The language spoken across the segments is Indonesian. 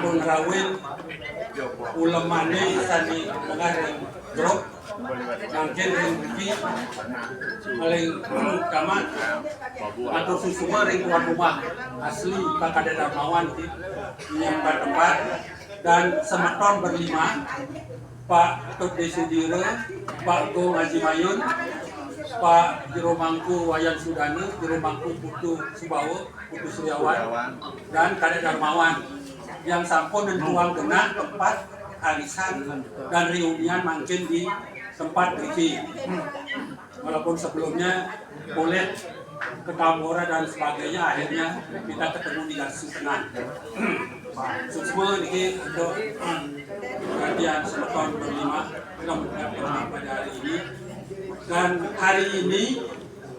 sampun ngrawin ulemane sani pengareng grup mungkin rezeki paling utama atau susuma ring tuan rumah asli Pak Kade Darmawan yang tempat dan semeton berlima Pak Tut Desudire, Pak Go Haji Mayun, Pak Jero Mangku Wayan Sudane, Jero Mangku Putu Subawa, Putu Suryawan, dan Kade Darmawan yang sampun nentuang genah tempat arisan dan reunian mungkin di tempat Riki. Walaupun sebelumnya boleh ke Tambora dan sebagainya, akhirnya kita ketemu di Garsu Tengah. Semua ini untuk perhatian semeton berlima pada hari ini. Dan hari ini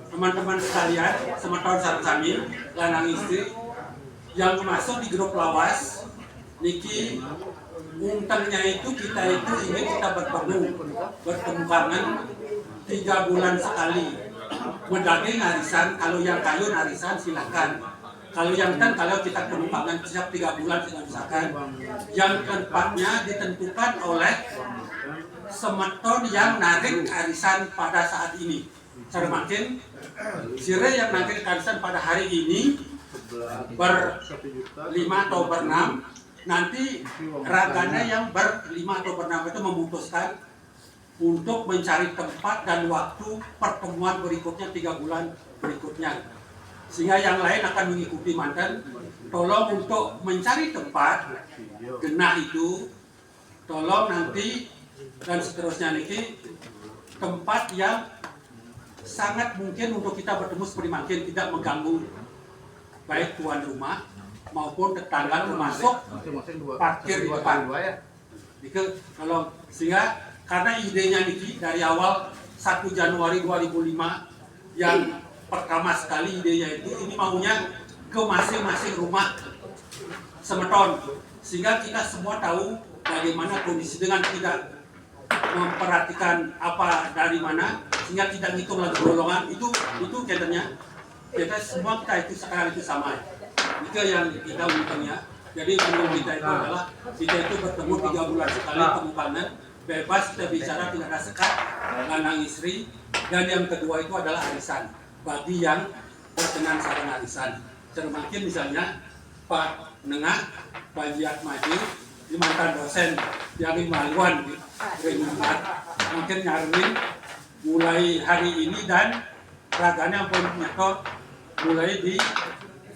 teman-teman sekalian, semeton sarjami, lanang istri yang masuk di grup lawas, niki untangnya itu kita itu ingin kita bertemu kangen 3 bulan sekali. Mendaging arisan, kalau yang kayun arisan silakan. Kalau yang kalau kita penumpangan setiap 3 bulan misalkan. Yang keempatnya ditentukan oleh semeton yang narik arisan pada saat ini. Cermakin sire yang narik arisan pada hari ini berlima atau berenam. Nanti ragana yang berlima atau berenam itu memutuskan untuk mencari tempat dan waktu pertemuan berikutnya 3 bulan berikutnya. Sehingga yang lain akan mengikuti mantan. Tolong untuk mencari tempat genah itu, tolong nanti dan seterusnya niki tempat yang sangat mungkin untuk kita bertemu seperti makin tidak mengganggu baik tuan rumah maupun tetangga termasuk parkir di depan. Tolong sehingga karena idenya niki dari awal 1 Januari 2005 yang pertama sekali idenya itu ini maunya ke masing-masing rumah semeton sehingga kita semua tahu bagaimana kondisi dengan tidak memperhatikan apa dari mana sehingga tidak ngitung lagi golongan itu katanya kita semua kita itu sekarang itu sama itu yang kita untungnya. Jadi menurut kita itu adalah kita itu bertemu 3 bulan sekali temukanan bebas kita bicara tidak ada sekat lanang istri dan yang kedua itu adalah arisan bagi yang berkenan sarang arisan. Termakin misalnya Pak Nengah, Pak Jiat Maju, di mantan dosen yang di Maluan di Renungan, mungkin nyarin mulai hari ini dan raganya pun nyetor mulai di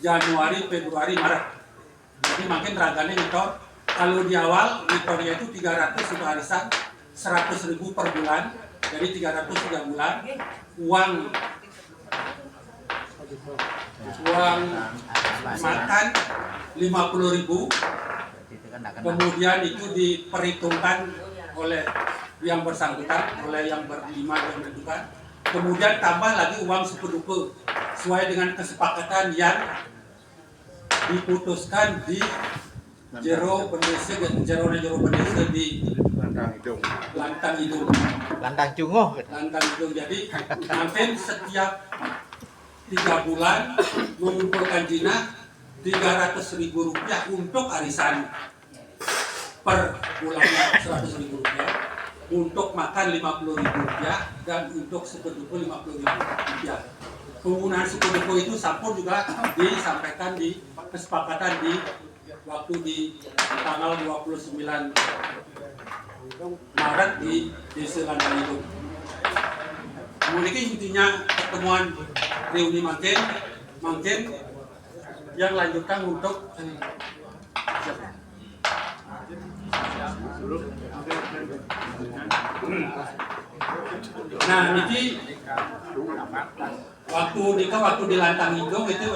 Januari, Februari, Maret. Jadi makin raganya nyetor. Kalau di awal nyetornya itu 300 untuk arisan, 100.000 per bulan, jadi 300 3 bulan. Uang makan 50.000, kemudian itu diperhitungkan oleh yang bersangkutan, oleh yang berlima yang menentukan, kemudian tambah lagi uang sepedupe sesuai dengan kesepakatan yang diputuskan di jero pendesa di Lantang Hidung. Jadi mungkin setiap 3 bulan mengumpulkan jinak 300.000 rupiah untuk arisan per bulannya 100.000 rupiah, untuk makan 50.000 rupiah dan untuk sepedupe 50.000 rupiah. Penggunaan sepedupe itu sampun juga disampaikan di kesepakatan di waktu di tanggal 29 Maret di Desa Lantang Hidung. Memiliki intinya pertemuan reuni makin yang lanjutkan untuk nah ini waktu di Lantang Hidung itu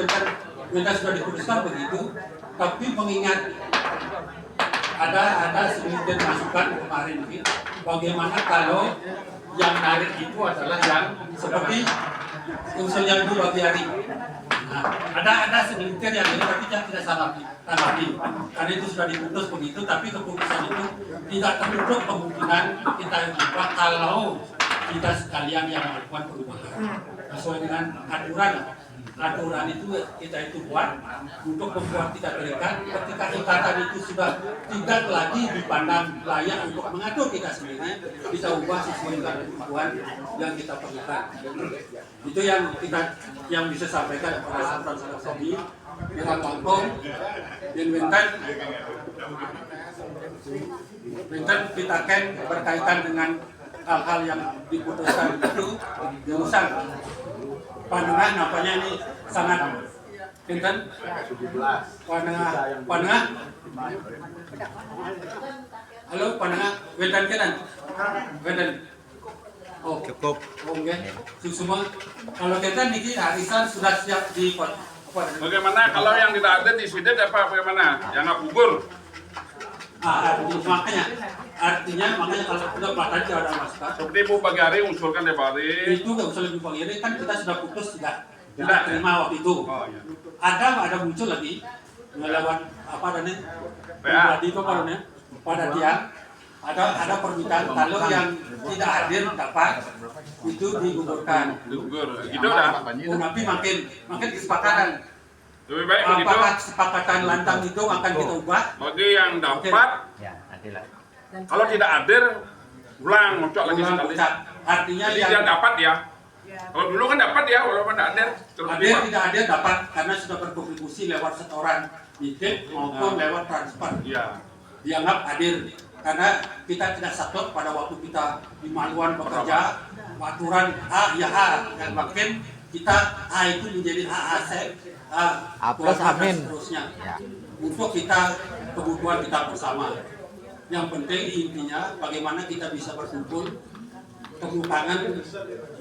kita sudah diputuskan begitu, tapi mengingat ada sedikit masukan kemarin ini, bagaimana kalau yang narik itu adalah yang seperti usul yang itu bagi hari. Nah, ada segelintir yang ini tapi yang tidak tanggapi karena itu sudah diputus begitu, tapi keputusan itu tidak tertutup kemungkinan kita juga kalau kita sekalian yang melakukan perubahan sesuai dengan aturan aturan itu kita itu buat untuk membuat kita terikat. Ketika ikatan itu sudah tidak lagi dipandang layak untuk mengatur kita sendiri, kita ubah sesuai dengan kebutuhan yang kita perlukan. Itu yang bisa sampaikan pada saat tadi dengan langsung dan Benten kita kan berkaitan dengan hal-hal yang diputuskan itu diusang pandangan apanya ini sangat Benten pandangan halo pandangan Benten oh cukup oke semua kalau kita niki harisan sudah siap di bagaimana kalau yang tidak ada di sini bagaimana yang nggak gugur? Artinya kalau sudah batal tidak ada masalah. Seperti Bu Pagi Hari usulkan deh Pak Hari. Itu nggak usah lebih Pagi Hari kan kita sudah putus tidak terima waktu itu. Oh, iya. Ada muncul lagi lewat apa namanya? Pribadi itu pada dia ada permintaan kalau yang tidak hadir dapat itu digugurkan. Gugur, gitu dah. Tapi makin kesepakatan. Lebih baik begitu. Apakah kesepakatan lantang itu akan kita ubah? Bagi yang dapat, kalau tidak hadir, ulang ngocok lagi sekali. Artinya yang dapat ya. Kalau dulu kan dapat ya, walaupun tidak hadir. Tidak hadir dapat karena sudah berkontribusi lewat setoran titip maupun lewat transfer. Iya. Dianggap hadir karena kita tidak sakit pada waktu kita di Maluan bekerja aturan A ya A dan makin kita A itu menjadi A plus amin seterusnya untuk kita kebutuhan kita bersama. Yang penting intinya bagaimana kita bisa berkumpul tepuk tangan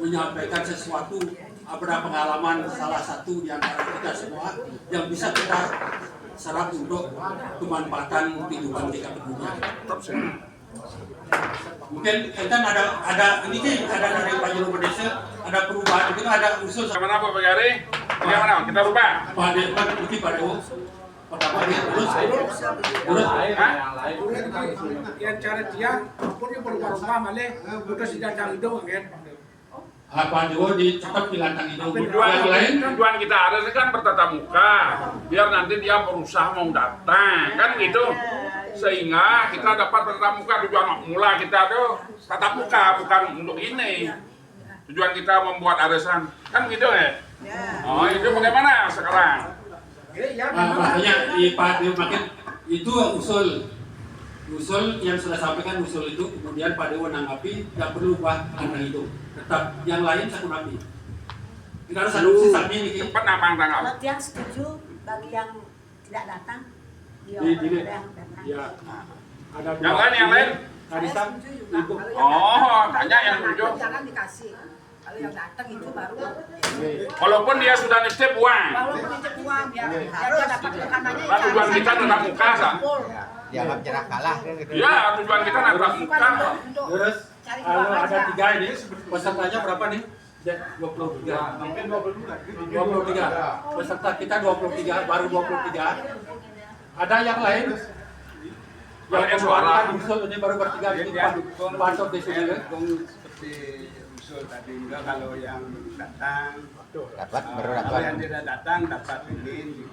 menyampaikan sesuatu ada pengalaman salah satu di antara kita semua yang bisa kita serap untuk kemanfaatan kehidupan kita kemudian. Mungkin kan ada dari Pak Juru Desa ada perubahan itu ada usul. Bagaimana Pak Pagi Hari? Bagaimana kita rubah? Pak Dewa pertama dia urus yang cara dia pun yang berubah-ubah malah udah sudah jauh itu kan. Apa Dewa tetap di lantang itu. Tujuan kita ada kan bertatap muka, biar nanti dia berusaha mau datang, kan gitu. Sehingga kita dapat bertatap muka. Tujuan mula kita tuh tatap muka, bukan untuk ini. Tujuan kita membuat arisan, kan gitu ya. Oh itu bagaimana sekarang? Makanya Pak Dewa makin itu usul yang sudah sampaikan usul itu kemudian Pak Dewa menanggapi tidak perlu ubah tentang itu tetap yang lain saya kunapi kita harus ada sisanya ini cepat nampak tanggal kalau yang setuju bagi yang tidak datang ya ada yang lain Karisa ibu banyak yang setuju jangan dikasih kalau yang datang itu baru walaupun dia sudah nitip uang walaupun nitip uang ya dia dapat makanannya kan tujuan kita tetap muka kan dianggap cerah kalah kan gitu. Ya, tujuan kita tetap muka. Terus kalau ada 3 ini pesertanya berapa nih? 23. Mungkin 23. Peserta kita 23, baru 23. Ada yang lain? Yang suara usul ini baru bertiga ini Pak di sini seperti usul tadi juga kalau yang datang Dapat baru kalau dapat. yang tidak datang dapat ini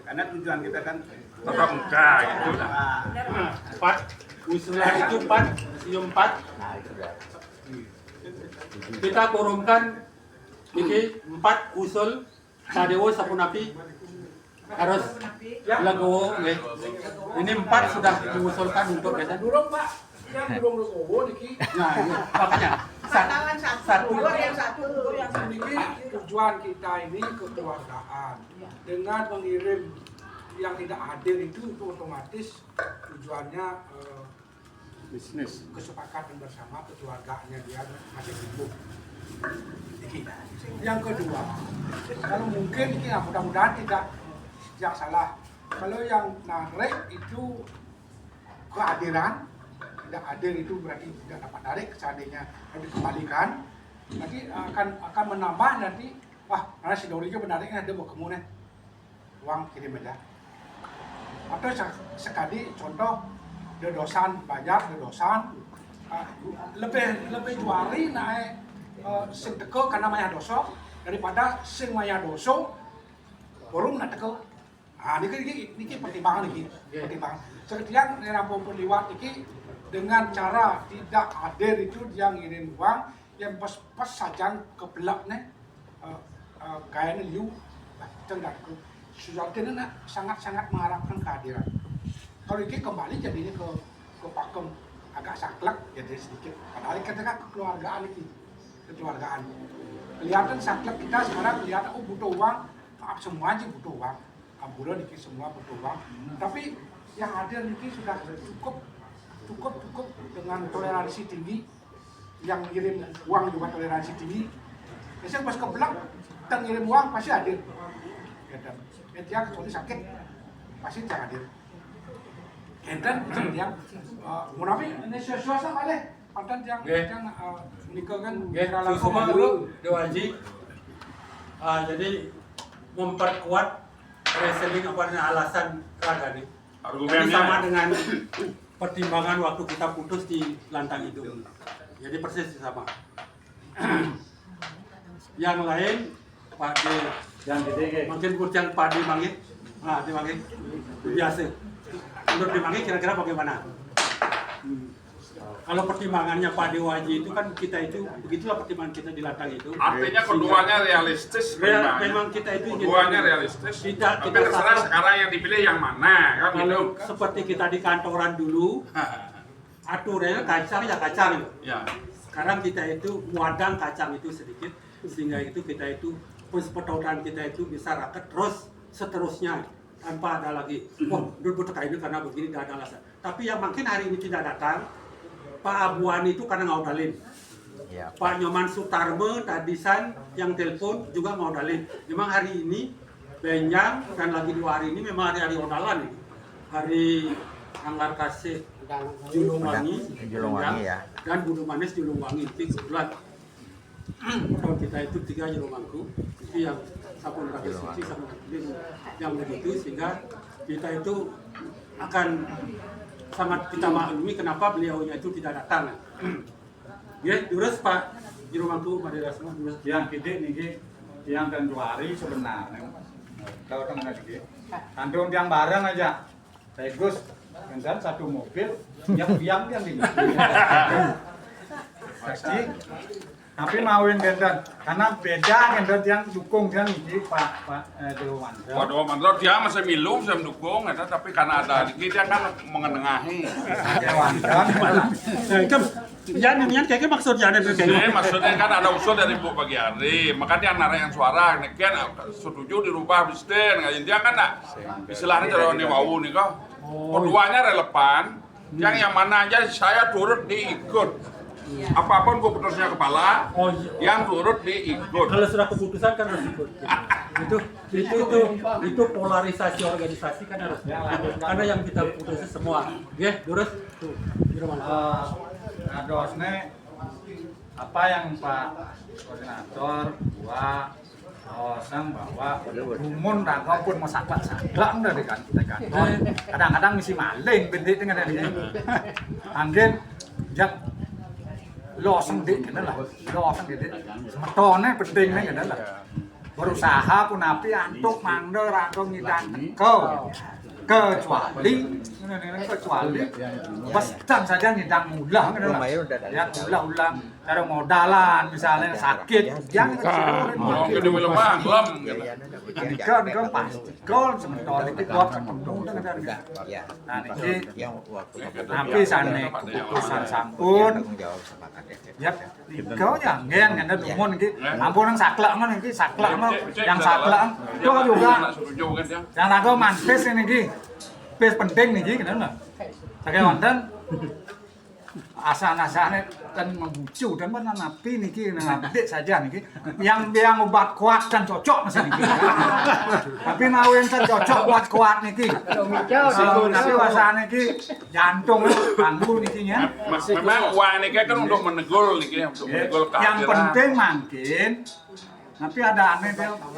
karena tujuan kita kan Tetap muka gitu. Empat usulan itu 4, sium 4. Nah, itu dah. Kita kurungkan ini 4 usul Sadewo Sapunapi harus legowo nggih. Ini 4 sudah diusulkan untuk kita. Durung Pak, yang durung legowo niki. Nah, ini makanya satu Niki tujuan kita ini kekeluargaan dengan mengirim yang tidak hadir itu otomatis tujuannya bisnis kesepakatan bersama kekeluargaannya dia masih hidup. Yang kedua, kalau mungkin ini mudah-mudahan tidak salah. Kalau yang narik itu kehadiran, tidak hadir itu berarti tidak dapat narik, seandainya dikembalikan, nanti akan menambah nanti, karena si Dorinya menariknya dia mau kemudian uang kirim aja. Atau sekali contoh dedosan bayar dedosan lebih juari naik sing teko karena maya dosok daripada sing maya doso forum nak teko. Ah niki pertimbangan niki. Pertimbangan. Sekian rampung liwat niki dengan cara tidak hadir itu dia ngirim uang yang pas saja kebelak nih gaya liu tenggaku. Sudah nak sangat mengharapkan kehadiran. Kalau ini kembali jadinya ke pakem agak saklek jadi sedikit. Padahal ketika kekeluargaan ini, kekeluargaan. Kelihatan saklek kita sekarang kelihatan butuh uang, maaf semua aja butuh uang. Kampuran ini semua butuh uang. Tapi yang hadir ini sudah cukup dengan toleransi tinggi. Yang ngirim uang juga toleransi tinggi. Biasanya pas kebelang, kita ngirim uang pasti hadir. Dia kecuali sakit pasti tidak hadir. Dan yang munafik ini suasa malih. Pantan yang menikah kan semua dulu Dewaji. Jadi memperkuat reasoning apa alasan Radani. Jadi sama dengan pertimbangan waktu kita putus di lantang itu. Jadi persis sama. Yang lain Pak D, mungkin kurang Pak D Mangit. Di Mangit biasa. Menurut Di Mangit kira-kira bagaimana? Kalau pertimbangannya Pak Dewaji itu kan kita itu begitulah pertimbangan kita di lantang itu. Artinya keduanya realistis. Memang kita itu keduanya realistis. Tidak tapi terserah sekarang yang dipilih yang mana kan gitu. Seperti kita di kantoran dulu, aturannya kacang ya kacang. Ya. Sekarang kita itu muadang kacang itu sedikit, sehingga itu kita itu persepetotan kita itu bisa raket terus seterusnya tanpa ada lagi. Dulu kayak ini karena begini tidak ada alasan. Tapi yang mungkin hari ini tidak datang. Pak Abuan itu karena ngaudalin. Ya. Pak Nyoman Sutarme tadisan yang telepon juga ngaudalin. Memang hari ini Benjang dan lagi 2 hari ini memang hari odalan ini. Hari Anggar Kasih Julungwangi ya. dan Gunung Manis Julungwangi itu kebetulan. Kalau kita itu 3 Julungwangku itu yang Sapun Raga Suci sama yang begitu sehingga kita itu akan sangat kita maklumi kenapa beliaunya itu tidak datang. Ya, terus Pak Julungwangku Madura semua terus. Yang gede nih, yang Januari sebenarnya. Tahu tengah lagi. Kandung yang bareng aja. Bagus. Kencan satu mobil, yang ini. Pasti. Tapi mauin Gendon, karena beda Gendon yang dukung kan ini Pak Dewanto. Pak Dewanto dia masih milu, saya mendukung, tapi karena ada dia kan mengenengahi. Ya, ini kayaknya maksudnya ada maksudnya kan ada usul dari Bu Pagi Hari, makanya narayan suara, kan setuju dirubah presiden, dia kan istilahnya cara wau nih kok. Keduanya relevan, yang mana aja saya turut diikut. Apapun keputusannya kepala, yang turut diikut. Kalau sudah keputusan kan harus ikut. Itu polarisasi organisasi kan harus. Karena yang kita putusin semua, ya, terus tuh. Adosnya apa yang Pak Koordinator sang bahwa rumun rangka pun masalah saklak dari kantor. Kadang-kadang misi maling bendik dengan dari angin jak lo sendiri kan lah, lo sendiri. Semetonnya pentingnya kan lah. Berusaha pun api antuk mangdo rangka ngidang kau. Kecuali pesan saja ngidang mulah kan lah. Ya ulang-ulang cara modalan misalnya sakit yang jadi lemah lem. Kan pasti gol sementara itu kuat ketemu dengan Ya. nah ini Yang waktu tapi sana keputusan sampun ya kau yang ada dumun iki ampun yang saklek kan iki saklek yang saklek itu juga yang aku mantis ini iki pes penting nih kenapa pakai wonten asal-asalnya dan membucu dan mana napi niki update saja niki yang obat kuat kan cocok masih niki tapi nawin kan cocok buat kuat niki tapi wasane niki jantung bangku nikinya memang uang ini kan untuk menegul niki untuk menegul yang penting mungkin tapi ada aneh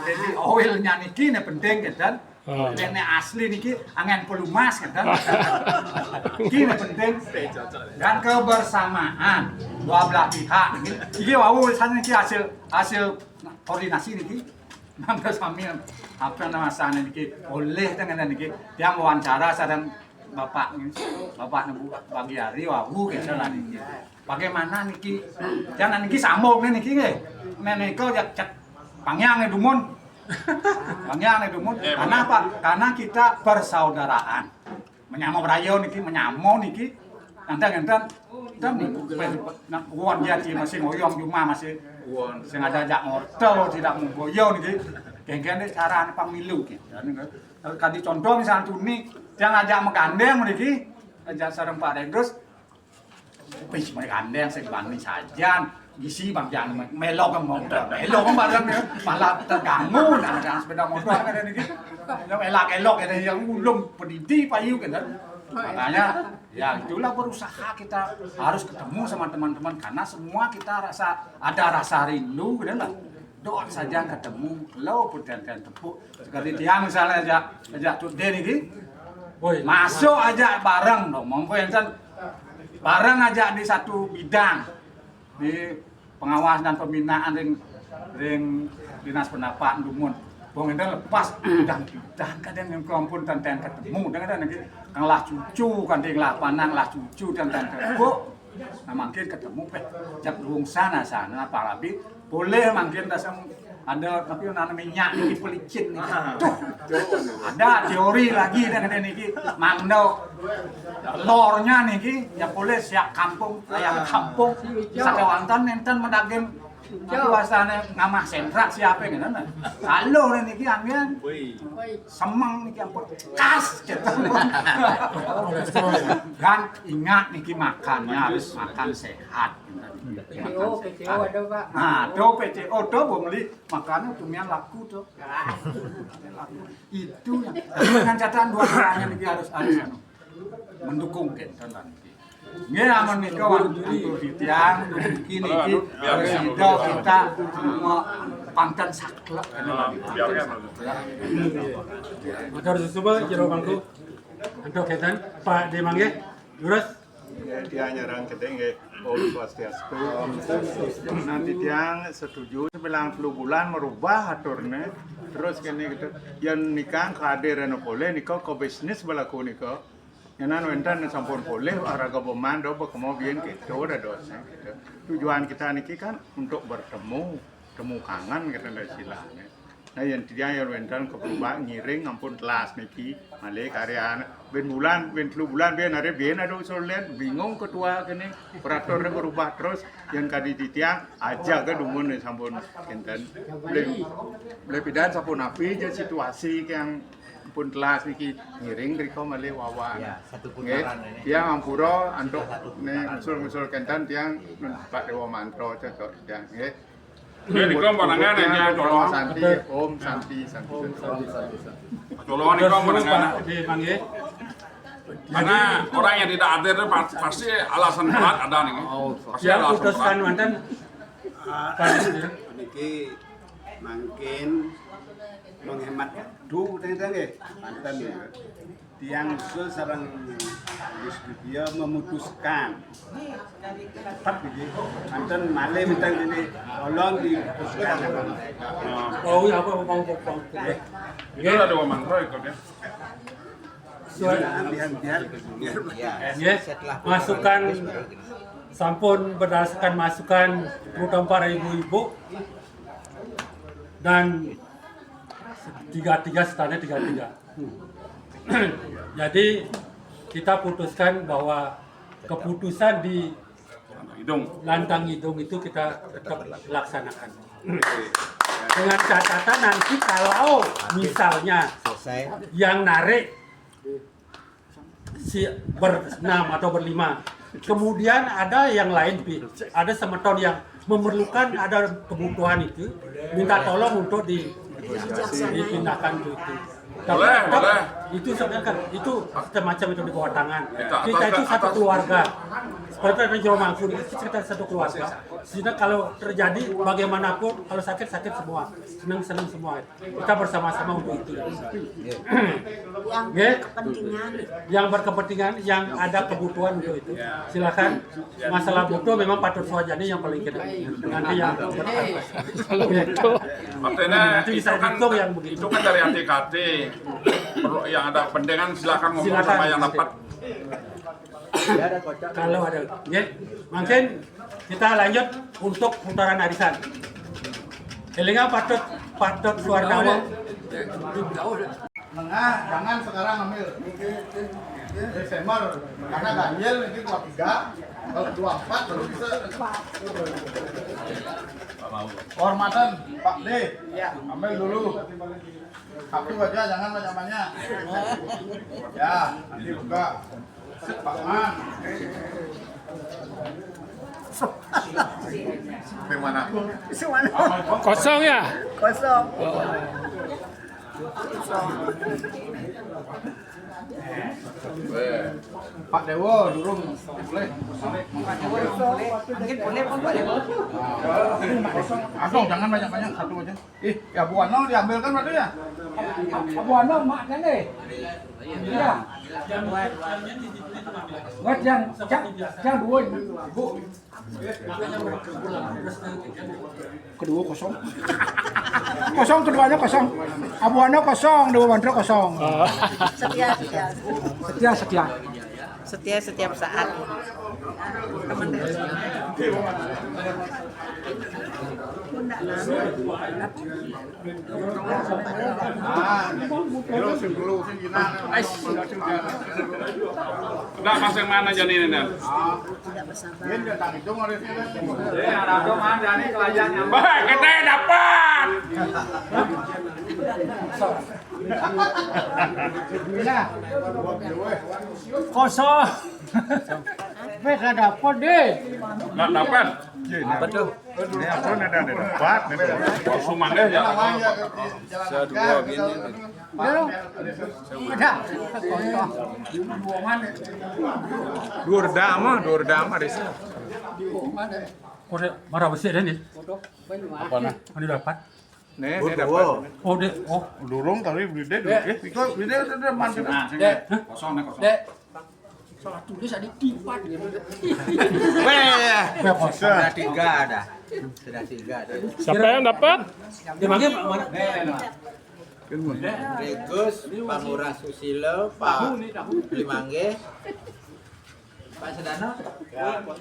jadi oilnya niki ini penting kan Ini asli niki angen pelumas kan. Ini penting dan kebersamaan dua belah pihak. Iki wau sana niki hasil koordinasi niki mangga sami apa nama sana niki oleh dengan niki dia wawancara sareng Bapak bagi hari wawu gitu lah niki. Bagaimana niki? Jangan niki sambung niki nggih. Meneko cek pangyang dumun. Pangyang dumun. Karena apa? Karena kita persaudaraan. Menyamo brayo niki, menyamo niki. Nanti dan uang jadi masih ngoyong cuma masih uang sengaja jak ngortel tidak menggoyong niki. Geng-geng cara pemilu gitu. Kadi contoh misalnya tuni yang ajak megandeng niki, ajak sareng Pak Regos. Wis megandeng sebanding saja. Gisi bang jangan melok ke motor, melok ke barang malah terganggu dengan sepeda motor kan niki. Yang elak-elok ada yang ulung pedidi payu kan. Makanya ya itulah berusaha kita harus ketemu sama teman-teman karena semua kita ada rasa rindu gitu lah. Doa saja ketemu lo putan tepuk seperti dia misalnya ajak tude niki. Masuk aja bareng dong, monggo enten bareng aja di satu bidang di pengawas dan pembinaan ring dinas pendapat dumun. Bong enten lepas bidang kadang yang kelompok tenten ketemu dengan nanti kang lah cucu kan lah panang lah cucu dan tepuk. Nah mungkin ketemu jak ruang sana Pak Rabi boleh mungkin dasar ada tapi nana minyak ini pelicin nih. Ada teori lagi dengan ini mangdo lornya nih ya boleh siap kampung ayam kampung sakawantan nenten medagem kuasane ngamah sentra siapa gitu nah. Halo niki angin semang niki ampun kas gitu. Dan ingat niki makannya harus makan sehat. PCO ada Pak. Nah, PCO beli makannya tumian laku tuh. Itu dengan catatan dua orangnya niki harus mendukung kan niki. Nggih amun nika untuk titiang kini harus kita pangkat saklek Motor susuba jero bangku. Untuk ketan Pak Demangge lurus. Dia nyerang kita nggih Om Swastiastu. Nanti tiang setuju 90 bulan merubah aturnya. Terus kene gitu. Yang nikah kehadiran boleh nikah ke bisnis balaku nikah. Yang wentan sampun boleh olahraga pemando kemudian gitu ada dosa gitu. Tujuan kita niki kan untuk bertemu, temu kangen kita dari silahnya. Nah yang tidak yang wentan keberubah ngiring ampun telas niki malih karya ben puluh bulan ben ada usul lihat bingung ketua kene operator berubah terus yang kadi titiang aja ke dumun sampun enten boleh pidan sampun api jadi situasi yang pun telas niki ngiring riko malih wawan. Ya, satu putaran ini. Tiang ampura antuk ne usul-usul kentan tiang Pak Dewa Mantro cocok tiang nggih. Ini kau panangan aja colong. Santi, Om Santi. Colongan ini kau panangan. Demangge. Karena orang yang tidak hadir itu pasti alasan berat ada nih. Pasti Yang alasan putuskan berat. mantan Niki mungkin menghemat waktu tengah mantan tiang usul sarang dia memutuskan tetap gitu mantan malih minta ini tolong diputuskan oh ya apa mau Itu ada mantra ikut ya. Yes, masukan sampun berdasarkan masukan terutama para ibu-ibu dan 33 standar 33. Jadi kita putuskan bahwa keputusan di Lantang Hidung itu kita tetap laksanakan. Dengan catatan nanti kalau misalnya yang narik si berenam atau berlima, kemudian ada yang lain, ada semeton yang memerlukan ada kebutuhan itu, minta tolong untuk dipindahkan ke itu. Boleh. Itu sebenarnya kan itu semacam itu di bawah tangan. Kita itu satu keluarga. Kalau ada Jero Mangkun itu sekitar satu keluarga. Sehingga kalau terjadi bagaimanapun, kalau sakit semua, senang semua. Kita bersama-sama untuk itu. Yang kepentingan. Yang berkepentingan, yang ada kebutuhan untuk itu. Silakan. Masalah butuh memang patut swajani yang paling kena. Nanti yang Artinya Nanti bisa itu kan dihitung yang begitu. itu kan dari HTKT. Perlu yang ada pendengan silakan ngomong Silakan. sama yang dapat. Kalau ada, ya, mungkin kita lanjut untuk putaran arisan. Elinga patut Suwardawa. Tengah, jangan sekarang ambil. Desember, karena ganjil nanti 23, kalau 24 baru bisa. Hormatan Pak D, ambil dulu. Satu aja, jangan banyak-banyak. Ya, nanti buka. Pak Man. Bagaimana? Kosong ya? Kosong. Pak Dewo, durung boleh. Mungkin boleh pun Pak Dewo. Atau jangan banyak-banyak, satu aja. Ya Bu Ano diambilkan berarti ya? Abu Ano mak kan deh. Iya. Buat yang dua ibu. Kedua kosong. Kosong, keduanya kosong. Abu Ano kosong, Dewa Mantro kosong. Setia. Setia. Setiap saat. Teman Udah masing mana jadi ini? Bah, kita dapat. Kosong. Mereka dapat deh. Nggak dapat. Dapat tuh. Ini aku ada dapat. Konsumen deh ya. Sedua gini. Ada. Kosong. Durdama desa. Kode marah besi ada nih. Apa nah? Ini dapat. Nih dapat. Oh, Durung tapi beli deh. Ikut beli deh udah mantap. Kosong. Salah tulis ada kipat. Sudah 3 ada. Sudah 3 ada. Siapa yang dapat? Dipanggil mana? Regus, Pak Murah Susilo, Pak Limangge, Pak Sedano. Ya, 4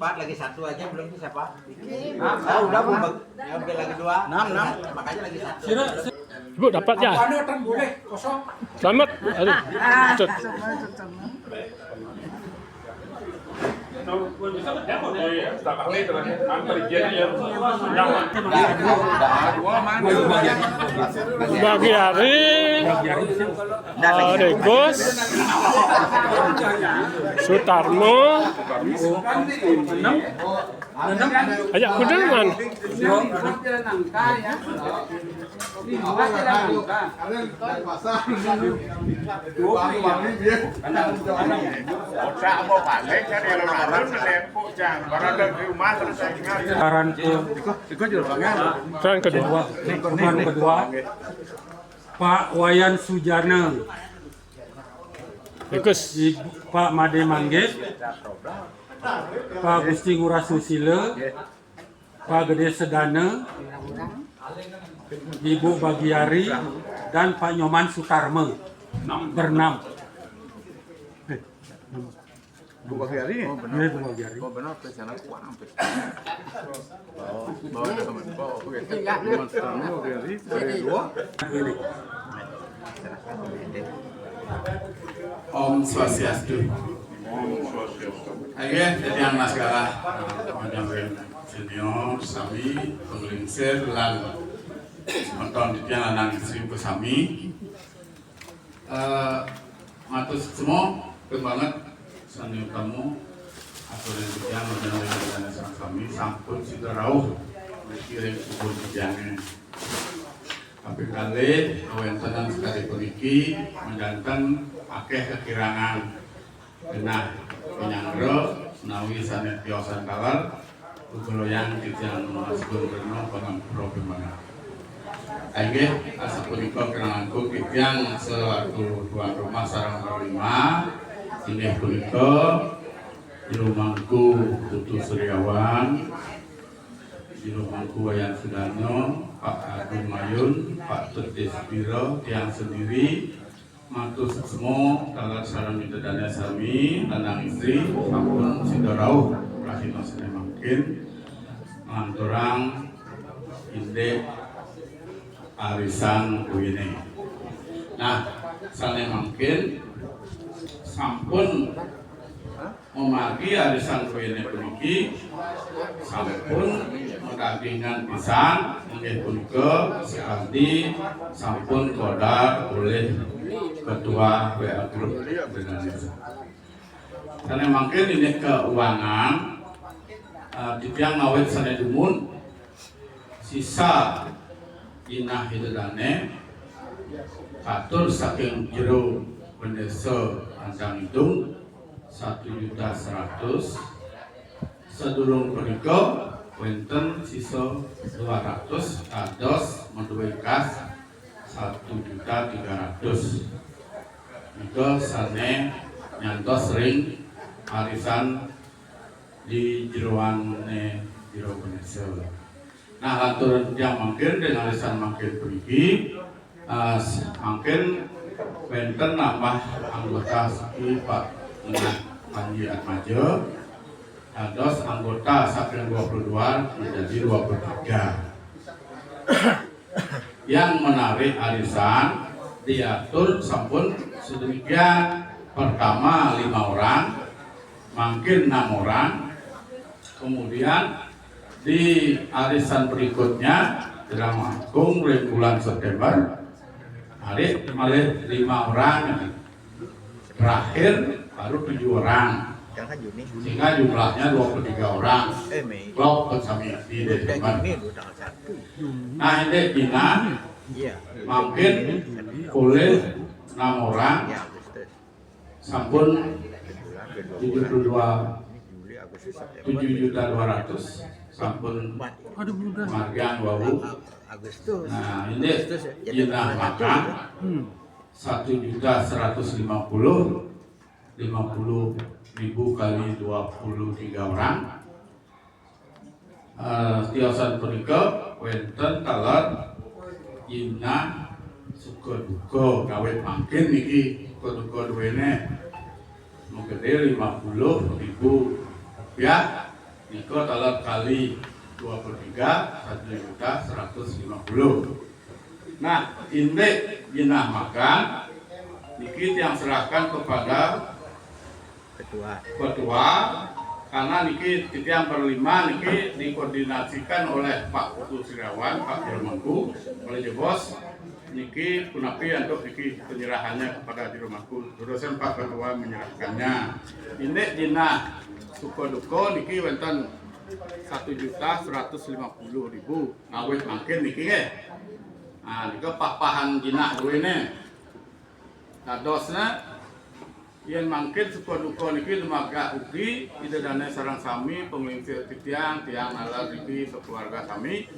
lagi 1 aja belum itu siapa? Udah Bu. Ambil lagi 2. 6. Makanya lagi 1. Ibu dapat ya? Ano kan boleh kosong. Selamat. Aduh. Cut. Bagi hari Regus Sutarmo ajak kudangan Otak mau balik cari orang melepuk jang. Barang di rumah terus saya ingat. Putaran kedua. Putaran kedua. Pak Wayan Sujana, Regus Pak Made Mangge, Pak Gusti Ngurah Susilo, Pak Gede Sedana, Ibu Bagiari, dan Pak Nyoman Sutarme. Bernam. Bu Bagiari. Oh, benar Bu Bagiari. Oh benar ke sana ku hampir. Bawa teman bawa oke. Teman dari 2. Om Swastiastu. Ayo, yang naskara panjang senior sami penglingsir lan menton titian lanang istri sami. Matur semua banget sani kamu aturan titian mengenai sami sampun sida rauh kirim kubur titiannya. Tapi kali wontenan sekali puniki mendanten akeh kekirangan genah penyangro nawi sanet tiosan kalar ugeloyang titian masukun reno pengampro kemana. Aige asa punika kenanganku titian selaku tuan rumah sareng berlima inggih punika Jirumangku Putu Suryawan, Jirumangku Wayan Sudarno, Pak Agung Mayun, Pak Tutis Biro, tiang sendiri, matur sesmo, kalar sarang midodana sami, lanang istri, sampun sidorauh, rahino sene mangkin, nganturang indek arisan kuine. Nah, sane mangkin, sampun memagi arisan kuine puniki sampun mendagingan pisan inggih punika sekali sampun kodar oleh ketua WA Group Indonesia. Karena mungkin ini keuangan ditiang ngawet sana dumun sisa inah hidane katur saking jero pendesa ancang hitung 1.100.000 sedurung punika wonten sisa 200 kados menduwe kas 1.300.000 nika sane nyantos ring arisan di jeroane jero Indonesia. Nah aturan yang mangkin dengan arisan mangkin puniki mangkin wonten nambah anggota saking Pak Panji Atmaja dados anggota saking 22 menjadi 23. Yang menarik arisan diatur sampun sedemikian, pertama 5 orang, makin 6 orang, kemudian di arisan berikutnya dalam Agung bulan September hari malih 5 orang, terakhir baru 7 orang, sehingga jumlahnya 23 orang. Klop bersama di Desember. Nah ini Cina makin boleh 6 orang, sampun 7.200.000 sampun margian wau. Nah ini Cina makan 1.150.000 kali 23 orang. Tiosan punika wonten talar Ina suka duka kawit mangkin niki suka duka duwene mugede 50.000 rupiah nika talar kali 23 1.150.000. Nah ini Ina makan niki yang serahkan kepada ketua karena niki yang berlima niki dikoordinasikan oleh Pak Putu Suryawan, Pak Jirumangku oleh Jebos niki punapi untuk niki penyerahannya kepada Jirumangku. Terusan Pak Ketua menyerahkannya. Ini dina suko-duko niki wonten 1.150.000 ngawit mangkin niki nggih. Nah niki papahan dina duwene. Kadosna yen mangkin suko-duko niki lumaga ugi idedane sareng sami penglingsir titiang tiang nalar niki sekeluarga sami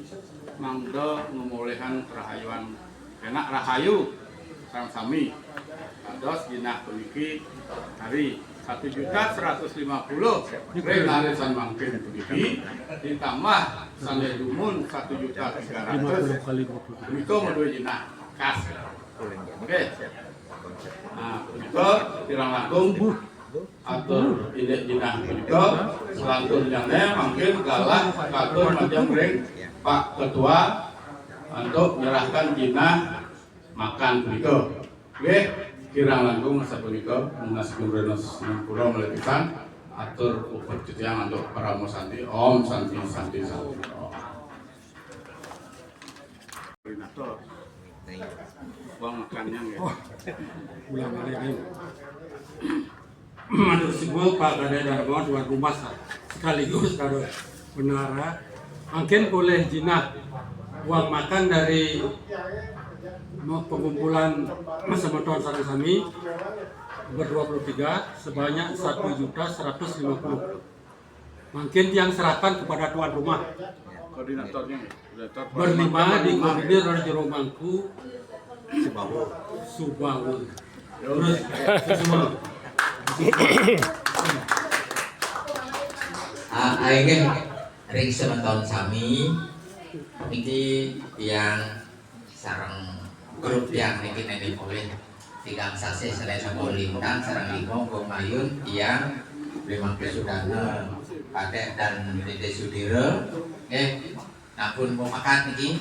mangga ngumulihan rahayuan enak rahayu sareng sami kados dina puniki hari 1.150.000 reng arisan mangkin puniki ditambah sane dumun 1.300.000 punika meduwe dina kas. Oke. Nah, punika tirang langkung atur indek dina punika selanjutnya mungkin galah katur macam ring Pak Ketua untuk menyerahkan dina makan punika. Nggih, kirang langkung masa punika Munas Gubernus Pulau melebihan atur ukur titiang untuk para musanti Om Santi Santi Santi. Koordinator uang makannya ya. Ulang hari ini. Menurut Sibu Pak Gade Darmo tuan rumah sekaligus karo menara mungkin boleh jinah uang makan dari pengumpulan masa tahun sareng sami ber-23 sebanyak 1.150.000. Mungkin yang serahkan kepada tuan rumah. Koordinatornya. Berlima dikoordinir oleh Jero Mangku Subawu. Terus semua. Aing ring semeton sami niki yang sareng grup yang niki neni boleh tigang sase selain sama lintang sareng limo Mayun yang 50 Sudana Padek dan Dede Sudiro. Nampun mau makan niki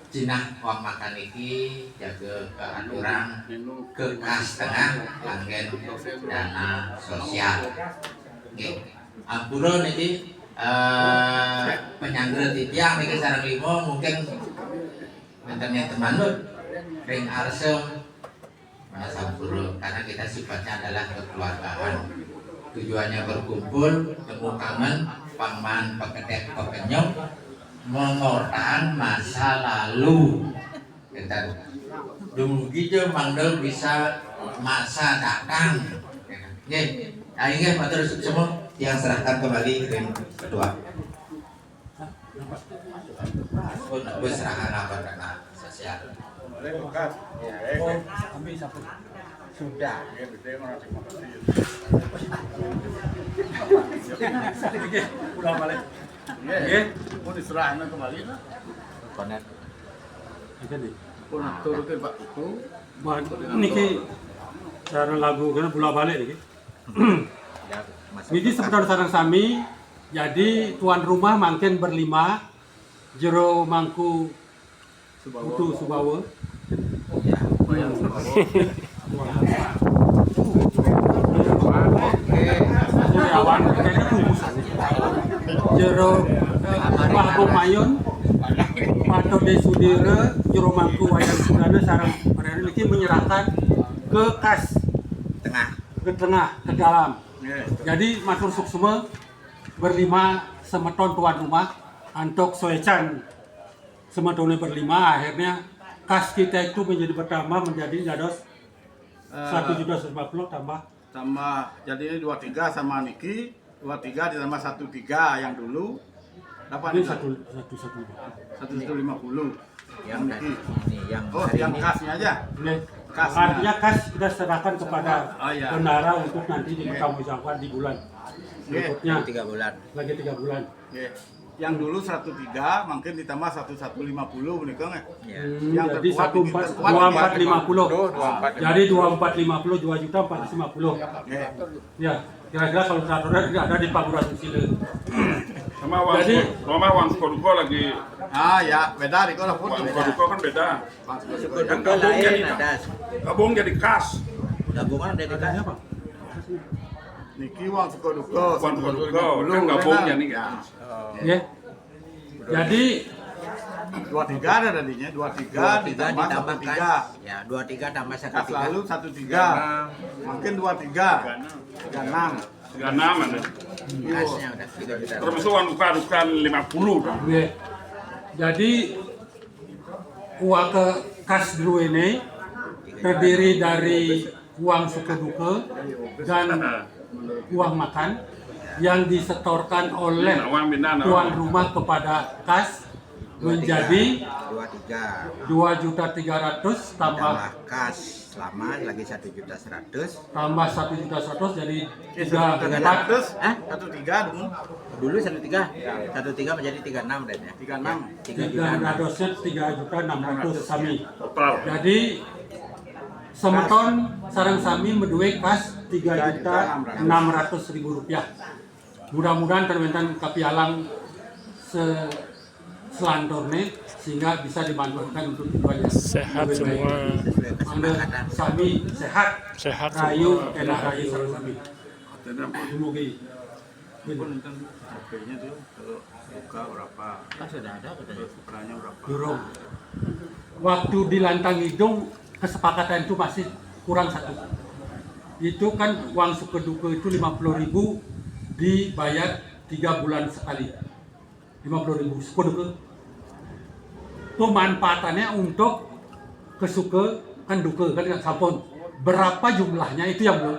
jinah uang makan niki jaga keaturan ke kas tengah langgen dana sosial. Ampura niki penyandera titiang niki sareng limo mungkin bentennya temanut ring arsem mana sampura karena kita sifatnya adalah kekeluargaan. Tujuannya berkumpul, temu kangen, paman, pekedek, pekenyok, mengorban masa lalu. Kita dumugi je mangdel bisa masa datang. Nggih, aing matur semua yang serahkan kembali ring kedua. Pun serahkan apa dana sosial. Sudah. Pulang balik. Mau diserahkan kembali lah. Konet. Pun turutin Pak Kuku. Niki cara lagu kan pulang balik niki. Niki sebentar sareng sami. Jadi tuan rumah mangken berlima. Jero Mangku Putu Subawa. Awan jadi kubusan. Jero Mangku Mayun, Pato De Sudira, Jero Mangku Wayang Sudana sareng pada niki menyerahkan ke kas ke tengah ke dalam. Jadi matur suksema berlima semeton tuan rumah antok soecan semetonnya berlima akhirnya kas kita itu menjadi bertambah menjadi jados 1.150 tambah Jadi ini 23 sama Niki, 23 ditambah 13 yang dulu. Dapat ini ini 150. Yang Niki. Yang kasnya aja. Kasnya. Artinya kas kita serahkan kepada bendara untuk nanti dipertanggungjawabkan di bulan berikutnya. 3 bulan. Lagi 3 bulan. Yang dulu 103 mungkin ditambah 1150 menikah nggak? Yang jadi 2450. Jadi 2450 2.450. Ya, kira-kira kalau peraturan tidak ada di Pagura Susila. Sama uang Sukoduko lagi. Ya beda di kalau pun. Sukoduko kan beda. Sukoduko lain ada. Gabung jadi kas. Gabungan dari kas apa? Niki uang Sukoduko. Uang Sukoduko kan gabung jadi kas. Ya. Jadi 23 ada tadinya, 23 ditambah 13. Ya, 23 tambah 1 Kas lalu 13. Mungkin 23. 36. 36 ada. Kasnya udah 3 juta. Termasuk uang duka 50 dong. ya. Jadi uang ke kas dulu ini terdiri dari uang sukeduke dan uang makan yang disetorkan oleh tuan rumah kepada kas menjadi 2.300.000 tambah kas selama lagi 1.100.000 tambah 1.100.000 jadi 13 dulu. Dulu 1.3 menjadi 36 dan ya. 300.000 3.600.000 sami. Jadi semeton sareng sami menduwe kas 3.600.000 rupiah. Mudah-mudahan terbentan kapialang selandorne sehingga bisa dimanfaatkan untuk tujuannya. Sehat semua. Anda sami sehat. Sehat Rayu semua. enak rayu sareng sami. Dumugi. Harganya tuh kalau buka berapa? Sudah ada katanya. Ukurannya berapa? Durung. Waktu di Lantang Hidung kesepakatan itu masih kurang satu. Itu kan uang sukeduke itu 50.000 dibayar 3 bulan sekali. 50.000 sukeduke. Pemanfaatannya untuk kesuke kan duke kan sampun. berapa jumlahnya itu yang belum.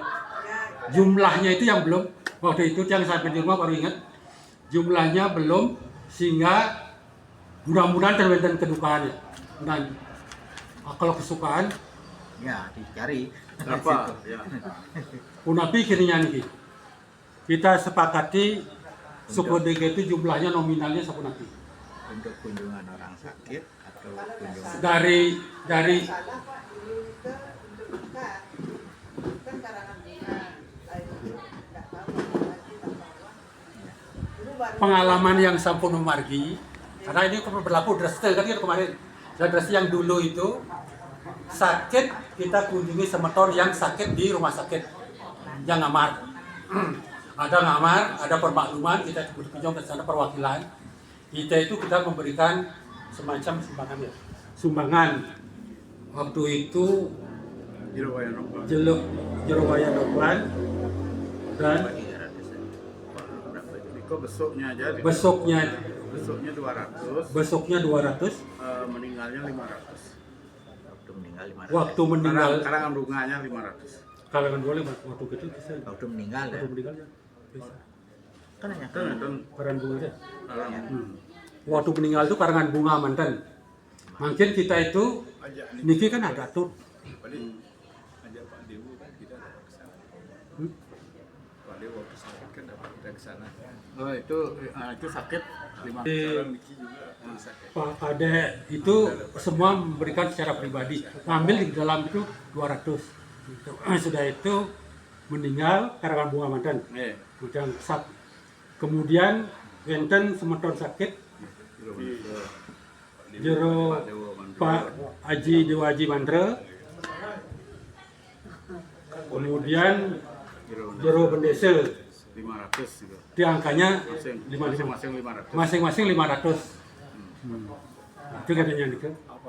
Jumlahnya itu yang belum. Waktu itu yang sampai di rumah baru ingat jumlahnya belum, sehingga mudah-mudahan terwenten kedukaannya. Dan kalau kesukaan Ya, dicari. Berapa? Ya. Unapi kirinya nih. Kita sepakati suku DG itu jumlahnya nominalnya sapunapi. Untuk kunjungan orang sakit atau kunjungan Dari pengalaman yang sampun memargi, karena ini berlaku drastis kan kemarin. Drastis yang dulu itu sakit kita kunjungi semeton yang sakit di rumah sakit yang ngamar. Ada ngamar, ada permakluman, kita berkunjung ke sana perwakilan. Kita itu kita memberikan semacam sumbangan ya. Sumbangan. Waktu itu Jerowaya Noplan dan Niko besoknya aja. besoknya 200. besoknya 200, Meninggalnya 500. waktu meninggal 500. waktu meninggal Karangan bunganya 500. kalangan boleh waktu itu bisa. Waktu meninggal ya. Waktu meninggal ya. Bisa. Kan hanya Karangan bunga aja. Waktu meninggal itu karangan bunga mantan. Mungkin kita itu niki kan ada tuh. Oh itu sakit 5. Pak Kade itu semua memberikan secara pribadi, ngambil di dalam itu 200. Gitu. Sudah itu meninggal karangan bunga mantan. Kemudian kemudian enten semeton sakit jero Pak Haji Dewa Haji Mandre, kemudian jero Bendesel 500 juga. di angkanya Masing-masing 500. masing-masing 500. Itu katanya nih.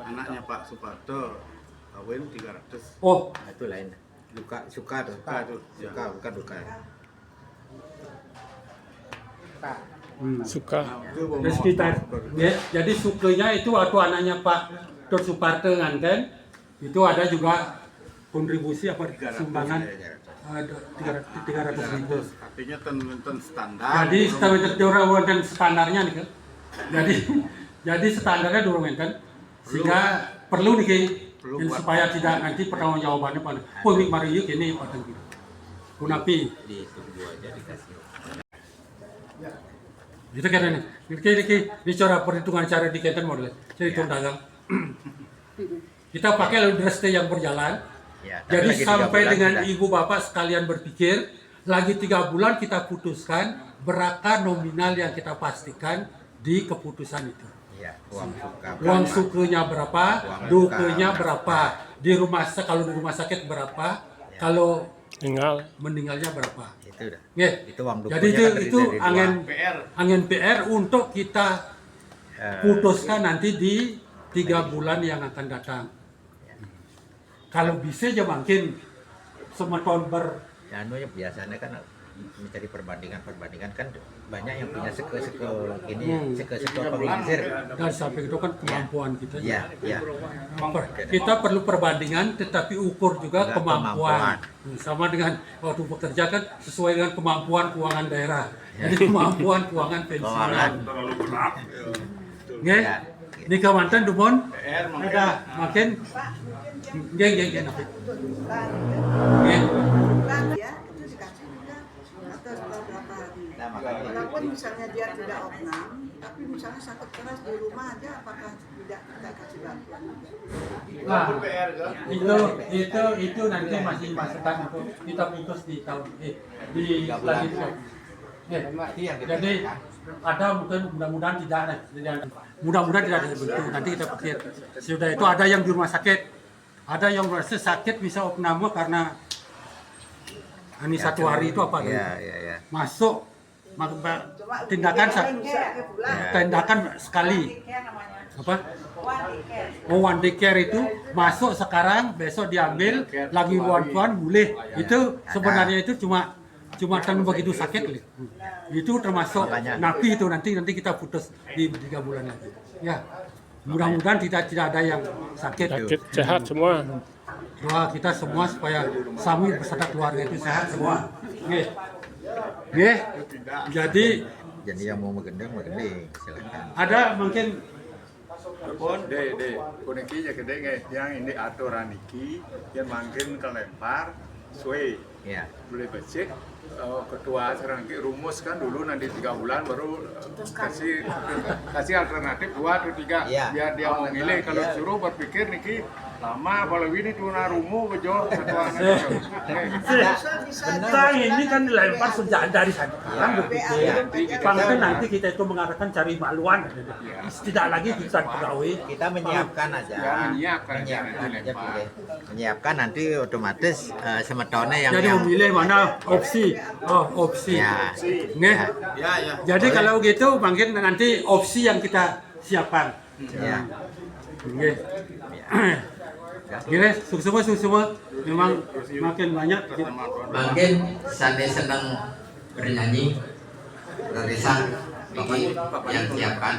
Anaknya Pak Suparto kawin 300. Oh, Nah, itu lain. Suka tuh. Suka tuh. Suka bukan duka. Ya. Suka. di sekitar. Ya, jadi sukenya itu waktu anaknya Pak Dr. Suparto nganten itu ada juga kontribusi apa sumbangan ada 300.000. Artinya ten standar. Jadi standar dan standarnya nih kan. Jadi standarnya durung enten sehingga perlu nih supaya tidak nanti pertanggungjawabannya pada ini mari yuk ini pada gitu. Kunapi. Ditunggu aja dikasih. Itu kan nih. Ini bicara perhitungan cara diketen model. Jadi hitung dagang. Kita pakai dreste yang berjalan. Ya, tapi Jadi lagi 3 sampai bulan dengan sudah. ibu bapak sekalian berpikir, lagi 3 bulan kita putuskan berapa nominal yang kita pastikan di keputusan itu. Ya, uang suka. Uang sukunya berapa, Uang dukenya duka. berapa, di rumah kalau di rumah sakit berapa, kalau Tinggal. meninggalnya berapa. Itu udah. Ya. Itu uang dukanya Jadi kan terdiri itu dari dua. angin PR untuk kita putuskan nanti di 3 bulan yang akan datang. Kalau bisa aja makin semeton Ya, anu ya biasanya kan mencari perbandingan kan banyak yang punya seke ini seke penginsir. dan sampai itu kan kemampuan kita. Ya, ya. Kita perlu perbandingan, tetapi ukur juga Juga kemampuan. Sama dengan waktu bekerja kan sesuai dengan kemampuan keuangan daerah. Jadi kemampuan keuangan pensiunan. Nggih. Ya. Ini kamantan dumon. PR Ada makin nggih nggih. Ya, itu dikasih juga atau setelah berapa hari. Nah, makanya Walaupun misalnya dia tidak opnam, tapi misalnya sakit keras di rumah aja, apakah tidak kita kasih bantuan? Nah, itu nanti masih masukan untuk kita putus di tahun di selanjutnya. Jadi ada mungkin mudah-mudahan tidak ada, mudah-mudahan tidak ada bentuk. Nanti kita pikir. Sudah itu ada yang di rumah sakit, ada yang merasa sakit bisa opname karena ini satu hari itu apa? ya. Masuk tindakan sekali apa? One day care itu masuk sekarang, besok diambil lagi one boleh. Itu sebenarnya itu cuma kan begitu sakit. Itu termasuk napi itu nanti kita putus di 3 bulan lagi. Ya, mudah-mudahan tidak ada yang sakit. Sakit sehat semua. doa kita semua supaya sami beserta keluarga itu sehat semua. Nggih. Nggih. Jadi yang mau menggendeng silakan. ada mungkin Pun puniki ya gede yang ini aturan iki yang mungkin kelempar suwe Ya. boleh becek ketua serangki rumus kan dulu nanti 3 bulan baru kasih alternatif 2 atau 3 Iya. biar dia memilih kalau suruh berpikir niki lama kalau ini tuna rumu bejo satu anak kita ini kan dilempar sejak dari sana. Kan berpikir, Bangsa nanti kita itu mengatakan cari maluan. Tidak lagi kita pegawai. Kita menyiapkan aja. Ya, menyiapkan aja dilempar. boleh. Menyiapkan nanti otomatis semetonnya yang Jadi memilih mana opsi. Oh, opsi. Ya. Nggih. Ya. Jadi kalau gitu mungkin nanti opsi yang kita siapkan. Ya. Nggih. Gila, semua memang makin banyak. Mungkin Sandi senang bernyanyi, Risa, Niki yang siapkan.